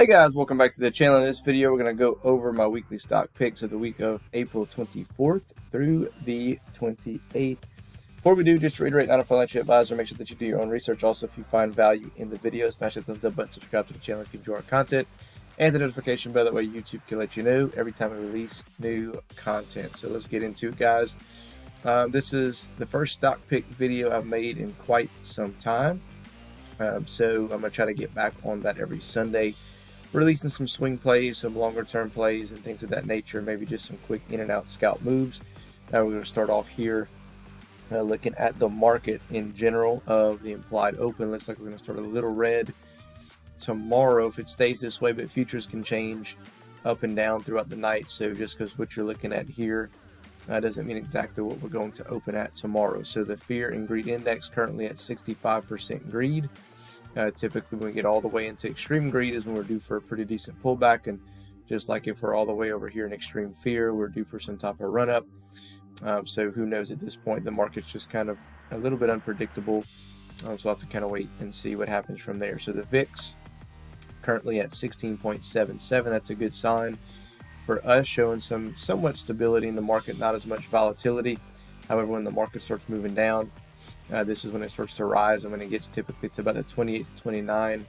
Hey guys, welcome back to the channel. In this video, we're going to go over my weekly stock picks of the week of April 24th through the 28th. Before we do, just to reiterate, not a financial advisor. Make sure that you do your own research. Also, if you find value in the video, smash that thumbs up button, subscribe to the channel if you enjoy our content, and the notification bell. That way YouTube can let you know every time we release new content. So let's get into it, guys. This is the first stock pick video I've made in quite some time. So I'm going to try to get back on that every Sunday, releasing some swing plays, some longer term plays, and things of that nature, maybe just some quick in and out scalp moves. Now we're going to start off here looking at the market in general of the implied open. Looks like we're going to start a little red tomorrow if it stays this way, but futures can change up and down throughout the night. So just because what you're looking at here doesn't mean exactly what we're going to open at tomorrow. So the fear and greed index currently at 65% greed. Typically when we get all the way into extreme greed is when we're due for a pretty decent pullback, and just like if we're all the way over here in extreme fear, we're due for some type of run up. So who knows at this point? The market's just kind of a little bit unpredictable, so I'll have to kind of wait and see what happens from there. So the VIX currently at 16.77. That's a good sign for us, showing somewhat stability in the market, not as much volatility. However, when the market starts moving down, this is when it starts to rise, and when it gets typically to about the 28 to 29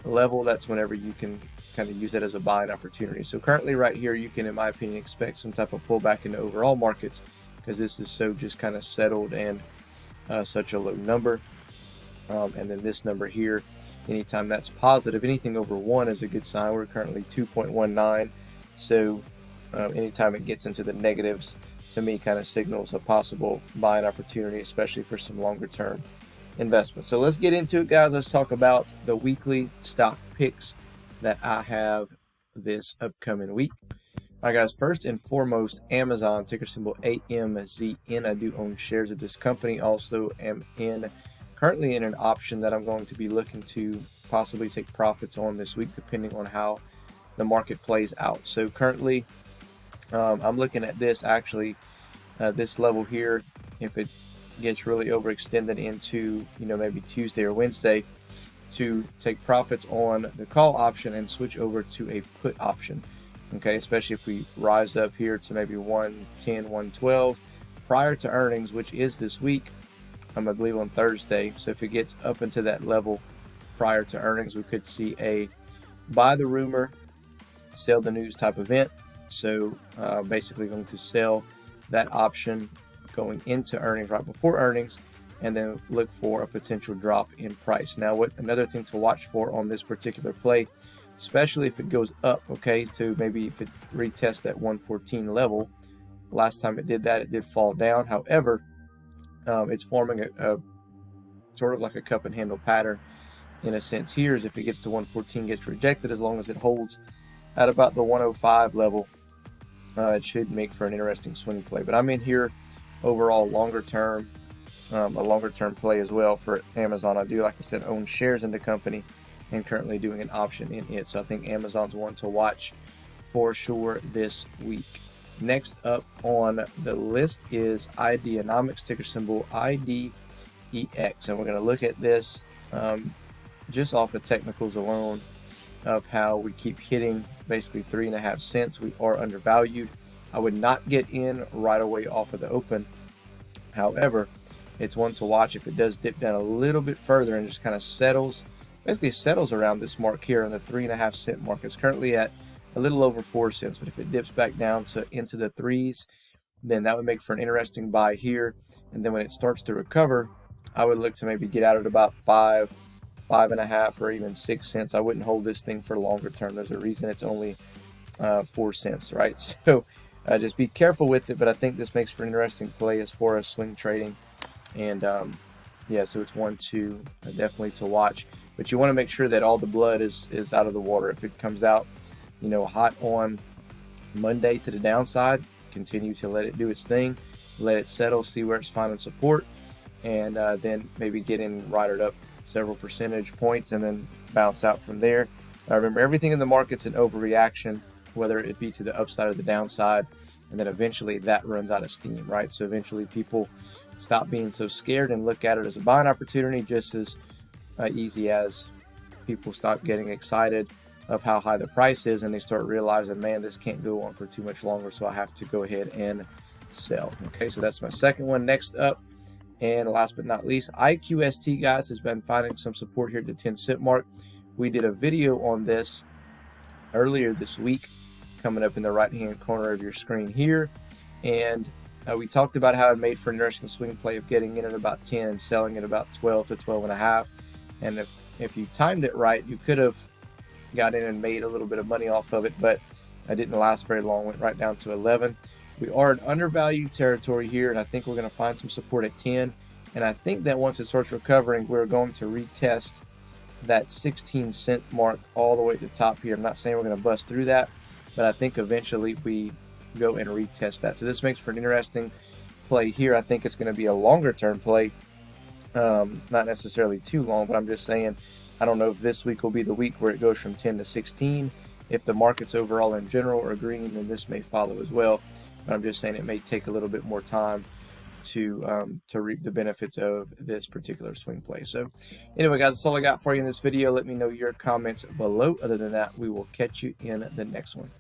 level, that's whenever you can kind of use that as a buying opportunity. So currently right here, you can, in my opinion, expect some type of pullback in the overall markets, because this is so just kind of settled and such a low number. And then this number here, anytime that's positive, anything over 1 is a good sign. We're currently 2.19, so anytime it gets into the negatives, to me, kind of signals a possible buying opportunity, especially for some longer term investment. So let's get into it, guys. Let's talk about the weekly stock picks that I have this upcoming week. All right, guys, first and foremost, Amazon, ticker symbol AMZN. I do own shares of this company. Also am currently in an option that I'm going to be looking to possibly take profits on this week, depending on how the market plays out. So currently, I'm looking at this actually, this level here. If it gets really overextended into, maybe Tuesday or Wednesday, to take profits on the call option and switch over to a put option. Okay, especially if we rise up here to maybe 110, 112 prior to earnings, which is this week, I believe on Thursday. So if it gets up into that level prior to earnings, we could see a buy the rumor, sell the news type event. So basically going to sell that option going into earnings, right before earnings, and then look for a potential drop in price. Now, another thing to watch for on this particular play, especially if it goes up, okay, so maybe if it retests that 114 level. Last time it did that, it did fall down. However, it's forming a sort of like a cup and handle pattern in a sense here, is if it gets to 114, gets rejected, as long as it holds at about the 105 level, it should make for an interesting swing play. But I'm in here overall longer term, a longer term play as well for Amazon. I do, like I said, own shares in the company and currently doing an option in it. So I think Amazon's one to watch for sure this week. Next up on the list is IDEX, ticker symbol IDEX. And we're going to look at this just off of technicals alone, of how we keep hitting basically 3.5 cents. We are undervalued. I would not get in right away off of the open. However, it's one to watch if it does dip down a little bit further and just kind of basically settles around this mark here on the 3.5 cent mark. It's currently at a little over 4 cents, but if it dips back down into the threes, then that would make for an interesting buy here. And then when it starts to recover, I would look to maybe get out at about 5.5 or even 6 cents. I wouldn't hold this thing for longer term. There's a reason it's only 4 cents, right? So just be careful with it, but I think this makes for an interesting play as far as swing trading. And yeah, so it's one to definitely to watch. But you want to make sure that all the blood is out of the water. If it comes out, hot on Monday to the downside, continue to let it do its thing, let it settle, see where it's finding support, and then maybe get in, ride it up several percentage points, and then bounce out from there. Remember, everything in the market's an overreaction, whether it be to the upside or the downside, and then eventually that runs out of steam, right? So eventually people stop being so scared and look at it as a buying opportunity, just as easy as people stop getting excited of how high the price is, and they start realizing, man, this can't go on for too much longer, so I have to go ahead and sell. Okay, so that's my second one. Next up, and last but not least, IQST, guys, has been finding some support here at the 10-cent mark. We did a video on this earlier this week, coming up in the right-hand corner of your screen here, and we talked about how it made for an interesting swing play of getting in at about 10 and selling at about 12 to 12.5. And if you timed it right, you could have got in and made a little bit of money off of it, but it didn't last very long. Went right down to 11. We are in undervalued territory here, and I think we're going to find some support at 10. And I think that once it starts recovering, we're going to retest that 16-cent mark all the way at the top here. I'm not saying we're going to bust through that, but I think eventually we go and retest that. So this makes for an interesting play here. I think it's going to be a longer term play, not necessarily too long, but I'm just saying I don't know if this week will be the week where it goes from 10 to 16. If the markets overall in general are green, then this may follow as well. But I'm just saying it may take a little bit more time to reap the benefits of this particular swing play. So anyway, guys, that's all I got for you in this video. Let me know your comments below. Other than that, we will catch you in the next one.